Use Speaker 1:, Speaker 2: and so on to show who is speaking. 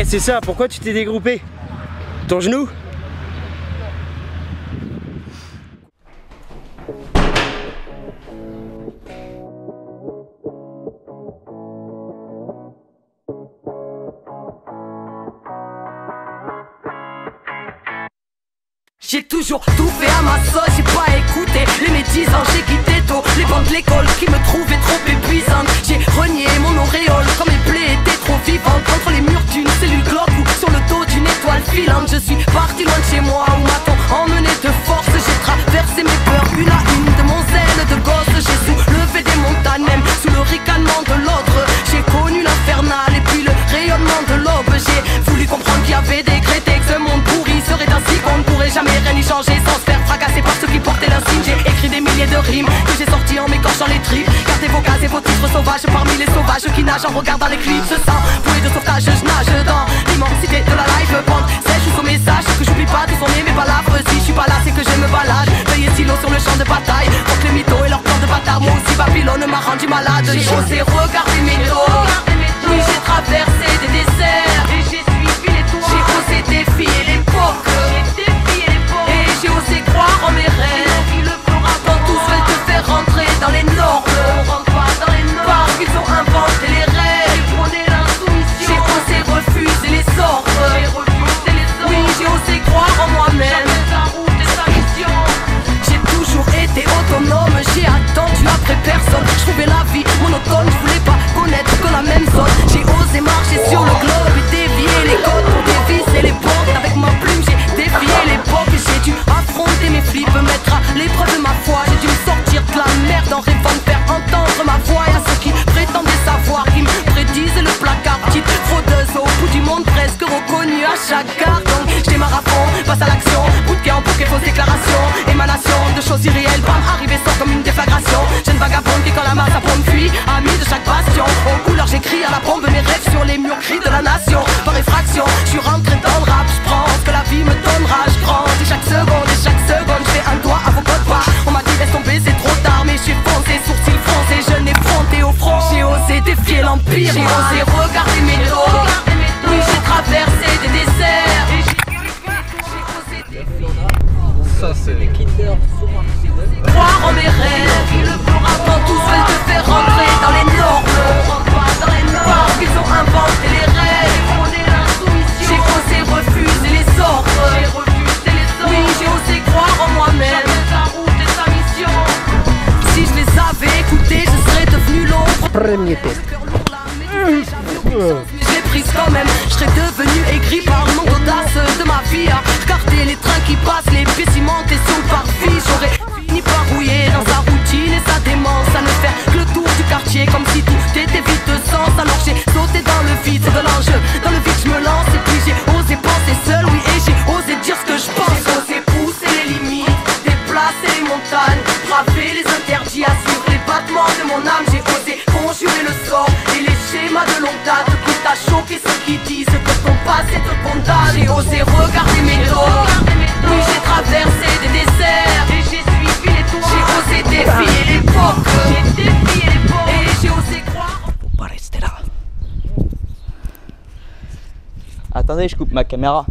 Speaker 1: Eh, c'est ça, pourquoi tu t'es dégroupé? Ton genou?
Speaker 2: J'ai toujours tout fait à ma sauce, j'ai pas écouté les médisants, j'ai quitté tôt les bancs de l'école qui me trouvaient trop épuisantes. J'ai renié mon auréole quand mes plaies étaient trop vivantes, contre les murs d'une cellule glauque ou sur le dos d'une étoile filante. Je suis parti loin de chez moi où m'a-t-on emmené de force. J'ai traversé mes peurs une à une de mon zèle de gosse. J'ai soulevé des montagnes même sous le ricanement de l'autre. J'ai connu l'infernal et puis le rayonnement de l'aube. J'ai voulu comprendre qu'il y avait décrété que ce monde pourri serait ainsi qu'on ne pourrait jamais rien y changer sans se faire fracasser par ceux qui portaient l'insigne. J'ai écrit des milliers de rimes que j'ai sorties en m'écorchant les tripes. Gardez vos cases et vos titres sauvages parmi les sauvages qui nagent en regardant l'éclipse. Sans bouée de sauvetage, je nage dans l'immensité de la live band. Sèche ou son message, que j'oublie pas de sonner mes palabres. Si je suis pas là, c'est que je me balade. Veillez stylo sur le champ de bataille. Contre les mythos et leurs plans de bâtard. Moi aussi Babylone m'a rendu malade. J'ai osé regarder mes dos. Oui, j'ai traversé des déserts et j'ai suivi les toits. J'ai osé défier l'époque. Et j'ai osé croire en mes rêves. Quand tous veulent te faire rentrer dans les normes, parce qu'ils ont inventé les règles. J'ai osé refuser les ordres. Oui, j'ai osé croire en moi-même. J'ai toujours été autonome, j'ai attendu après personne. Je trouvais la vie monotone, je voulais pas connaître que la même zone. J'ai osé marcher sur le globe et dévier les côtes pour dévisser les portes. Avec ma plume j'ai défié l'époque. J'ai dû affronter mes flips, mettre à l'épreuve de ma foi. J'ai dû me sortir de la merde en rêvant de faire entendre ma voix. Et à ceux qui prétendaient savoir, qui me prédisent le placard. Petite fraudeuse au bout du monde, presque reconnue à chaque gare. Donc je démarre à fond, passe à l'action. Bout de pied en bouquet, fausse déclaration. Émanation de choses irréelles, bam, arrivé sans comme une déflagration. Jeune vagabonde qui quand la masse à pompe fuit, ami de chaque bastion. Aux couleurs j'écris à la pompe mes rêves sur les murs cris de la nation. Par effraction, je suis rentré dans le rap, je prends ce que la vie me donnera. Je grandis chaque seconde, je fais un doigt à vos codes pas. On m'a dit laisse tomber, c'est trop tard, mais je suis foncé, sourcils froncés, je n'ai fronté au front. J'ai osé défier l'empire, j'ai osé regarder mes dos. Oui, j'ai traversé des déserts.
Speaker 3: Ça c'est les Kinder.
Speaker 2: Croire en mes rêves, quand tous veulent te faire rentrer dans les normes, parce qu'ils ont inventé les règles. J'ai osé refuser les ordres. Oui, j'ai osé croire en moi-même. Si je les avais écoutés, je serais devenu l'ombre.
Speaker 1: Premier test.
Speaker 2: Je l'ai prise quand même, je serais devenu aigri par le manque d'audace de ma vie. À regarder les trains qui passent, les pieds cimentés sous le parvis. J'aurais fini par rouiller dans sa routine et sa démence, à ne faire que le tour du quartier comme si tout était vide de sens. Alors j'ai sauté dans le vide, c'est de l'enjeu. Dans le vide je me lance et puis j'ai osé penser seul, oui, et j'ai osé dire ce que je pense. J'ai osé pousser les limites, déplacer les montagnes, braver les interdits, assurer les battements de mon âme. J'ai osé conjurer le sort et les schémas de longue date. Quitte à choquer ceux qui disent que ton passé te condamne. J'ai osé regarder mes dos. Oui, j'ai traversé des déserts et j'ai suivi les toits. J'ai osé défier l'époque. Et j'ai osé croire.
Speaker 1: Faut pas rester là. Attendez, je coupe ma caméra.